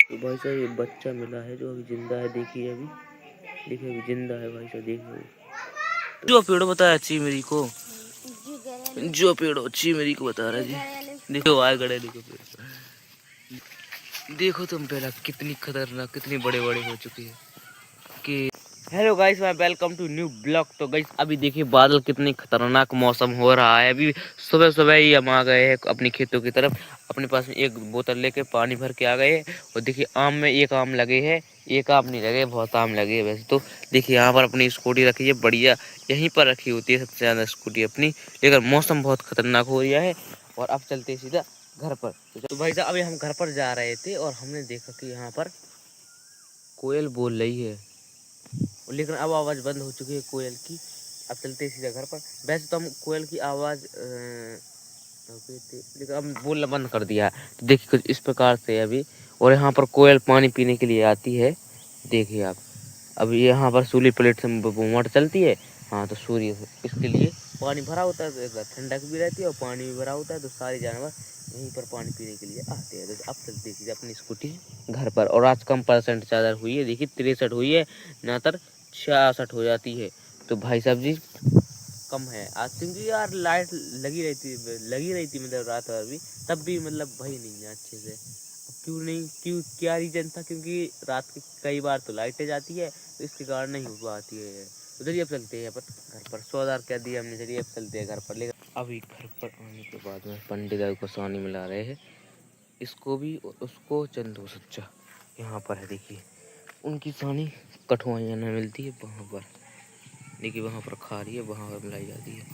तो भाई साहब ये बच्चा मिला है जो अभी जिंदा है। देखिए अभी अभी जिंदा है भाई साहब। देखिए जो पेड़ो बताया अच्छी मेरी को, जो पेड़ो अच्छी मेरी को बता रहा जी। देखो आए गड़ेली को पेड़, देखो तुम पहला कितनी खतरनाक, कितनी बड़े बड़े हो चुके हैं कि हेलो गाइस, मैं वेलकम टू न्यू ब्लॉग। तो गाइस अभी देखिए बादल कितनी खतरनाक मौसम हो रहा है। अभी सुबह सुबह ही हम आ गए हैं अपनी खेतों की तरफ। अपने पास में एक बोतल लेके पानी भर के आ गए हैं। और देखिए आम में एक आम लगे हैं, एक आम नहीं लगे, बहुत आम लगे हैं वैसे तो। देखिए यहाँ पर अपनी स्कूटी रखी है बढ़िया, यहीं पर रखी होती है सबसे ज़्यादा स्कूटी अपनी। लेकिन मौसम बहुत खतरनाक हो रहा है और अब चलते सीधा घर पर। तो भाई साहब अभी हम घर पर जा रहे थे और हमने देखा कि यहाँ पर कोयल बोल रही है, लेकिन अब आवाज़ बंद हो चुकी है कोयल की। अब चलते सीधा घर पर। वैसे तो हम कोयल की आवाज़ लेकिन अब बोलना बंद कर दिया है। तो देखिए कुछ इस प्रकार से अभी, और यहाँ पर कोयल पानी पीने के लिए आती है। देखिए आप, अब यहाँ पर सूली प्लेट से मोटर चलती है। हाँ तो सूर्य इसके लिए पानी भरा होता है, तो ठंडक भी रहती है और पानी भी भरा होता है, तो सारे जानवर यहीं पर पानी पीने के लिए आते हैं। तो अब चलते सीधे अपनी स्कूटी घर पर। और आज कम परसेंट चादर हुई है, देखिए 63 हुई है, नातर 66 हो जाती है। तो भाई साहब जी कम है आज, क्योंकि यार लाइट लगी रही थी मतलब रात भर भी, तब भी मतलब भाई नहीं है अच्छे से। क्यों नहीं, क्यों क्या रीजन था? क्योंकि रात के कई बार तो लाइटें जाती है, तो इसके कारण नहीं हो पाती है। तो चलिए अब चलते हैं अपन घर पर। 100,000 कह दिया हमने, चलिए अब चलते हैं घर पर। लेकिन अभी घर पर आने के बाद में पंडित जी को सानी मिला रहे हैं, इसको भी और उसको चंदू सच्चा। यहाँ पर है देखिए, उनकी सानी कठुआइयाँ न मिलती है वहाँ पर, देखिए वहाँ पर खा रही है, वहाँ पर मिलाई जाती है।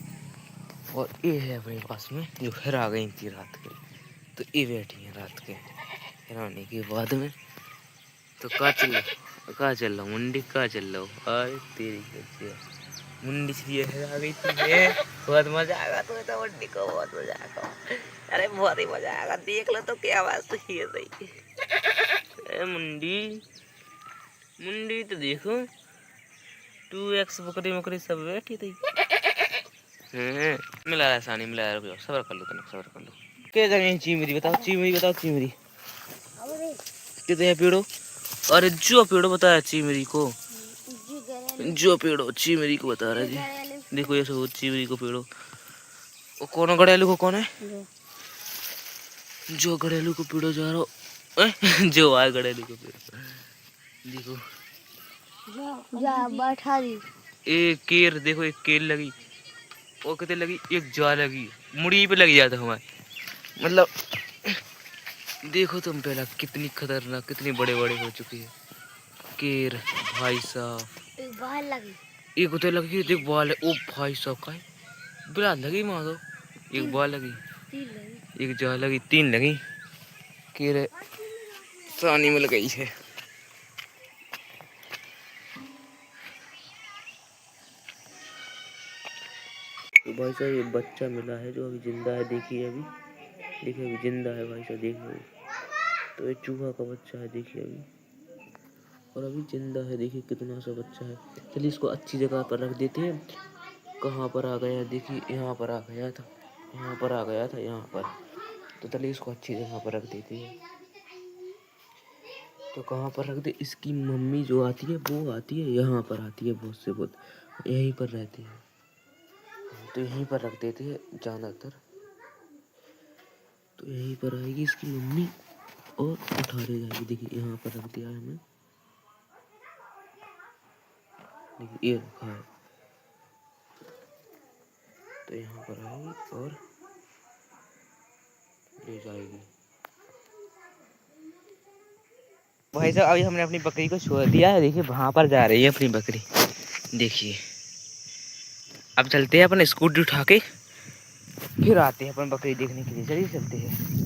और ये है अपने पास में जो फिर आ गई थी रात के, तो ये बैठी है रात के आने के बाद में। तो कहाँ चल रहा हूँ मुंडी, कहाँ चल रहा हूँ? अरे तेरी बच्ची मुंडी से आ गई थी। बहुत मजा आएगा तुम्हें तो मुंडी को, बहुत मजा आएगा। अरे बहुत ही मजा आएगा, देख लो तो क्या आवाज तो ही है सही। अरे मुंडी मुंडी तो देखो, 2x बकरी मकरी सब बैठी थी। मिला रहा है सानी, मिला रहा है। सबर कर लो तनिक, सबर कर लो। क्या जगह चीमरी बताओ, चीमरी बताओ, चीमरी कितने है पेड़ो? अरे जो पेड़ो बताया चीमरी को, जो पेड़ो चीमरी को बता रहा है जी। देखो ये सब चीमरी को पेड़ो। वो कौन घड़ेलू को, कौन है जो घड़ेलू को पेड़ो जा रहा हो? जो आए घड़ेलू को पेड़ो, देखो जा बैठा दी। एक केर देखो, एक केर लगी, और कितने लगी, एक जा लगी, मुड़ी पे लग जाता हमारे। मतलब देखो तुम पहला कितनी खतरनाक, कितनी बड़े बड़े हो चुके हैं केर भाई साहब। एक बाल लगी, एक उधर लगी, देख बाल है। ओ भाई साहब का बिला लगी माँ तो, एक बाल लगी, एक जा लगी, 3 लगी केर सानी में गई है। तो भाई साहब ये बच्चा मिला है जो अभी जिंदा है। देखिए अभी अभी जिंदा है भाई साहब। देखिए तो ये चूहा का बच्चा है, देखिए अभी, और अभी जिंदा है। देखिए कितना सा बच्चा है। चलिए इसको अच्छी जगह पर रख देते हैं। कहाँ पर आ गया? देखिए यहाँ पर आ गया था, यहाँ पर आ गया था, यहाँ पर। तो चलिए इसको अच्छी जगह पर रख देते हैं। तो कहाँ पर रख दे? इसकी मम्मी जो आती है वो आती है यहाँ पर, आती है बहुत से बहुत, यहीं पर रहती है। तो यहीं पर रख देते हैं ज़्यादातर। तो यहीं पर आएगी इसकी मम्मी और उठा ले जाएगी। देखिए यहाँ पर रख दिया है हमने, देखिए ये रखा है। तो यहाँ पर आएगी और ले जाएगी। भाई साहब अभी हमने अपनी बकरी को छोड़ दिया है, देखिए वहाँ पर जा रही है अपनी बकरी। देखिए अब चलते हैं अपन स्कूटी उठा के, फिर आते हैं अपन बकरी देखने के लिए। चलिए चलते हैं।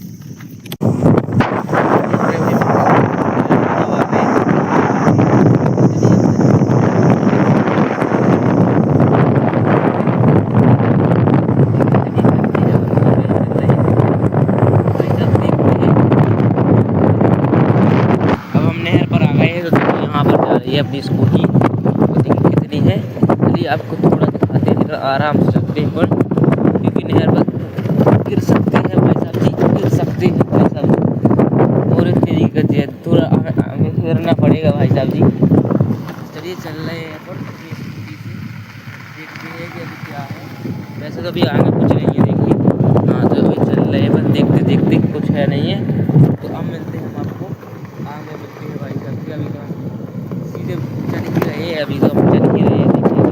ये अपनी स्कूटी देखिए कितनी है। चलिए आपको थोड़ा दिखाते हैं, आराम से चलते हैं पर, क्योंकि नहर पर गिर सकते हैं भाई साहब जी, गिर सकते हैं भाई साहब। और तरीके से थोड़ा हमें फिरना पड़ेगा भाई साहब जी। चलिए चल रहे हैं पर अपनी स्कूटी से, देखते हैं कि अभी क्या है। वैसे तो अभी आगे कुछ नहीं है देखिए, हाँ तो अभी चल रहे हैं पर देखते देखते कुछ है नहीं है। तो अब मिलते हैं हम आपको, आगे मिलते हैं भाई साहब जी। अभी तो हम सीधे चल ही रहे हैं, अभी तो हम चल ही रहे हैं देखिए।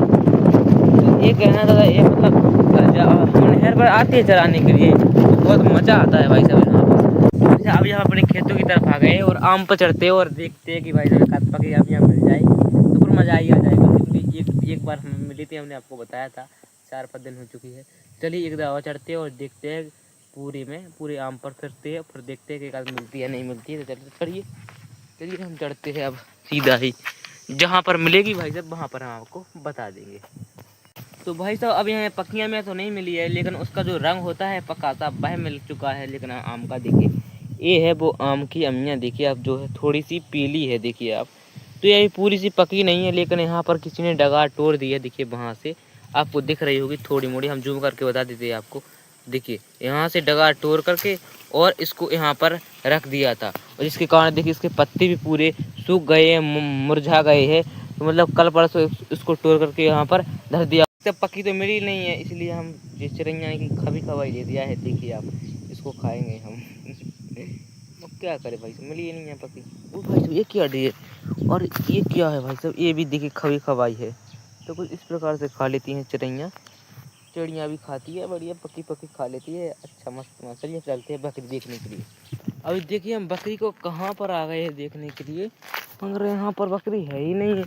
तो ये कहना था ये मतलब हम नहर पर आते हैं चलाने के लिए तो बहुत मज़ा आता है भाई साहब यहाँ पर। अच्छा अभी हम अपने खेतों की तरफ आ गए और आम पर चढ़ते हैं और देखते हैं कि भाई साहब कद पके अब यहाँ मिल जाए तो फिर मज़ा ही आ जाएगा। क्योंकि एक बार हम मिली थी, हमने आपको बताया था, 4-5 दिन हो चुकी है। चलिए एक दवा चढ़ते हैं और देखते हैं पूरे आम पर फिरते हैं, फिर देखते हैं कि कद मिलती है नहीं मिलती है। तो चलिए चढ़िए, चलिए हम चढ़ते हैं अब सीधा ही, जहाँ पर मिलेगी भाई साहब वहाँ पर हम आपको बता देंगे। तो भाई साहब अब यहाँ पकियाँ में तो नहीं मिली है, लेकिन उसका जो रंग होता है पका सा वह मिल चुका है। लेकिन आम का देखिए, ये है वो आम की अमियाँ, देखिए आप, जो है थोड़ी सी पीली है देखिए आप। तो ये पूरी सी पकी नहीं है, लेकिन यहाँ पर किसी ने डगार तोड़ दी है। देखिए वहाँ से आपको दिख रही होगी थोड़ी मोड़ी, हम जूम करके बता देते हैं आपको। देखिए यहाँ से डगार तोड़ करके और इसको यहाँ पर रख दिया था, और जिसके कारण देखिए इसके पत्ते भी पूरे सूख गए हैं, मुरझा गए हैं। तो मतलब कल परसों इसको तोड़ करके यहाँ पर धर दिया। तब पकी तो मिली नहीं है, इसलिए हम जिस चिड़ैया की खवाई दे दिया है। देखिए आप, इसको खाएंगे हम। अब क्या करें भाई साहब, मिली ही नहीं है पकी। ओ भाई साहब ये क्या है, और ये क्या है भाई साहब, ये भी देखिए खवाई है। तो कुछ इस प्रकार से खा लेती हैं चिड़ैया, चिड़िया भी खाती है, बढ़िया पकी पकी खा लेती है। अच्छा मस्त मस्त। चलिए चलते हैं बकरी देखने के लिए। अभी देखिए हम बकरी को कहाँ पर आ गए हैं देखने के लिए, मगर यहाँ पर बकरी है ही नहीं है।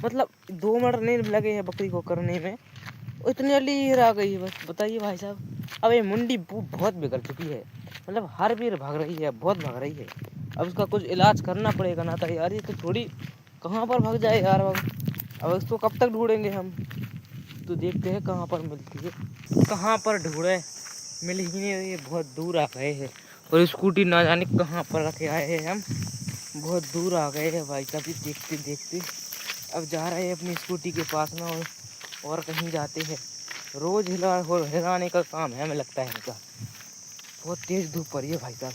मतलब 2 मिनट नहीं लगे हैं बकरी को करने में, इतनी जल्दी आ गई है। बस बताइए भाई साहब, अब ये मुंडी बहुत बिगड़ चुकी है, मतलब हर बीर भाग रही है, बहुत भाग रही है। अब इसका कुछ इलाज करना पड़ेगा ना था यार, ये तो थोड़ी कहाँ पर भाग जाए यार। अब इसको कब तक ढूंढेंगे हम, तो देखते हैं कहाँ पर मिलती है। कहाँ पर ढूंढे, मिल ही नहीं रही है, बहुत दूर आ गए हैं। और स्कूटी ना जाने कहाँ पर रखे आए हैं हम, बहुत दूर आ गए हैं भाई साहब। देखते देखते अब जा रहे हैं अपनी स्कूटी के पास में, और कहीं जाते हैं। रोज हिलाने का काम है हमें लगता है इनका। बहुत तेज धूप पड़ी है भाई साहब।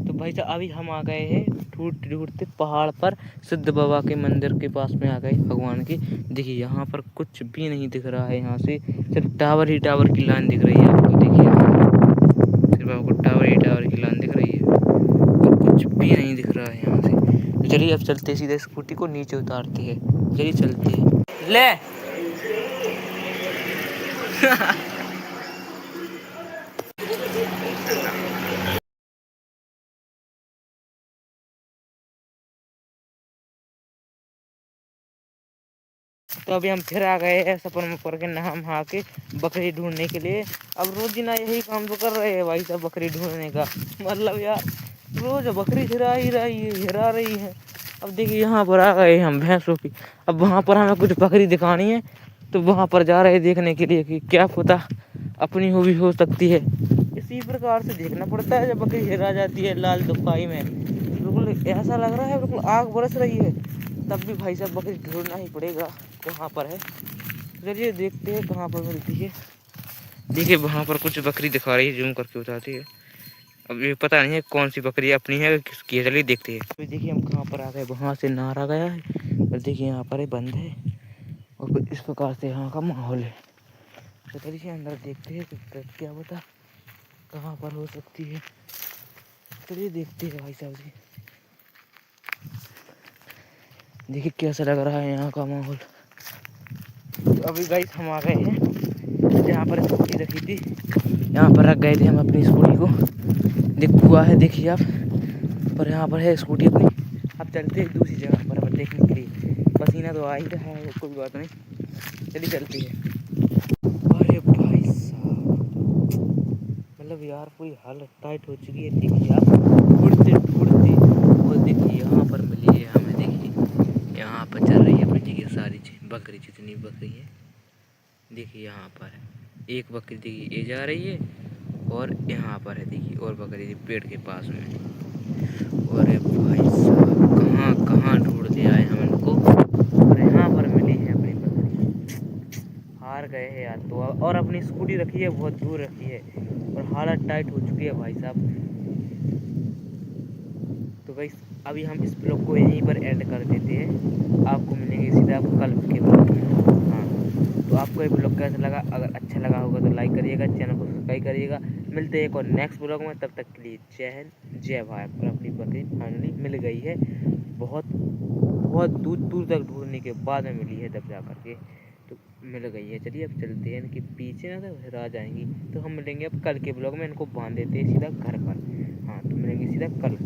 तो भाई साहब अभी हम आ गए हैं ढूंढते ढूंढते पहाड़ पर, सिद्ध बाबा के मंदिर के पास में आ गए भगवान के। देखिए यहाँ पर कुछ भी नहीं दिख रहा है, यहाँ से सिर्फ टावर ही टावर की लाइन दिख रही है आपको। देखिए सिर्फ आपको टावर ही टावर की लाइन दिख रही है, और कुछ भी नहीं दिख रहा है यहाँ से। तो चलिए अब चलते सीधे स्कूटी को नीचे उतारते हैं, चलिए चलते हैं। ले तो अभी हम फिर आ गए हैं सफर में पड़ के, नहा के बकरी ढूंढने के लिए। अब रोजीना यही काम तो कर रहे हैं भाई साहब, बकरी ढूंढने का। मतलब यार रोज बकरी हिरा रही है। अब देखिए यहाँ पर आ गए हम भैंसों की, अब वहाँ पर हमें कुछ बकरी दिखानी है, तो वहाँ पर जा रहे हैं देखने के लिए कि क्या पता अपनी हो भी हो सकती है। इसी प्रकार से देखना पड़ता है जब बकरी हिरा जाती है लाल दुपाई में। बिल्कुल ऐसा लग रहा है बिल्कुल आग बरस रही है, तब भी भाई साहब बकरी ढूंढना ही पड़ेगा कहाँ पर है। चलिए देखते हैं कहाँ पर मिलती है। देखिए वहाँ पर कुछ बकरी दिखा रही है, जूम करके बताती है। अब ये पता नहीं है कौन सी बकरी अपनी है किसकी है, चलिए देखते हैं। अभी देखिए हम कहाँ पर आ गए, वहाँ से नारा गया है और देखिए यहाँ पर बंद है, और कुछ इस प्रकार से यहाँ का माहौल है। तो चलिए अंदर देखते हैं कि क्या पता कहाँ पर हो सकती है। चलिए देखते हैं भाई साहब जी। देखिए कैसा लग रहा है यहाँ का माहौल। तो अभी गाइस हम आ गए हैं जहाँ पर स्कूटी रखी थी, यहाँ पर रख गए थे हम अपनी स्कूटी को। हुआ है देखिए आप, पर यहाँ पर है स्कूटी अपनी। अब चलते हैं दूसरी जगह पर अब देखने के लिए। पसीना तो आ ही रहा है, कोई बात नहीं, चलिए चलती है। अरे भाई साहब, मतलब यार पूरी हालत टाइट हो चुकी है। देखिए आप ढूंढते ढूंढते, और देखिए यहाँ पर मिली है हमें। देखिए यहाँ पर चल रही है अपनी जगह सारी बकरी, जितनी बकरी है देखिए यहाँ पर है। एक बकरी देखिए ये जा रही है, और यहाँ पर है देखिए और बकरी पेड़ के पास में। अरे भाई साहब कहाँ कहाँ ढूंढ के आए हम इनको, और यहाँ पर मिली है अपनी बकरी। हार गए हैं यार तो, और अपनी स्कूटी रखी है बहुत दूर रखी है, और हालत टाइट हो चुकी है भाई साहब। तो गाइस अभी हम इस ब्लॉग को यहीं पर एंड कर देते हैं। आपको मिलेंगे सीधा कल के ब्लॉग में। हाँ, तो आपको ये ब्लॉग कैसा लगा? अगर अच्छा लगा होगा तो लाइक करिएगा, चैनल को सब्सक्राइब करिएगा। मिलते हैं एक और नेक्स्ट ब्लॉग में, तब तक के लिए जय हिंद जय भारत। और अपनी बकरी फाइनली मिल गई है, बहुत बहुत दूर दूर तक ढूंढने के बाद में मिली है, तब जा करके तो मिल गई है। चलिए अब चलते हैं, इनके पीछे ना तो फिर आ जाएंगी, तो हम मिलेंगे अब कल के ब्लॉग में। इनको बांध देते हैं सीधा घर पर। हाँ, तो मिलेंगे सीधा कल।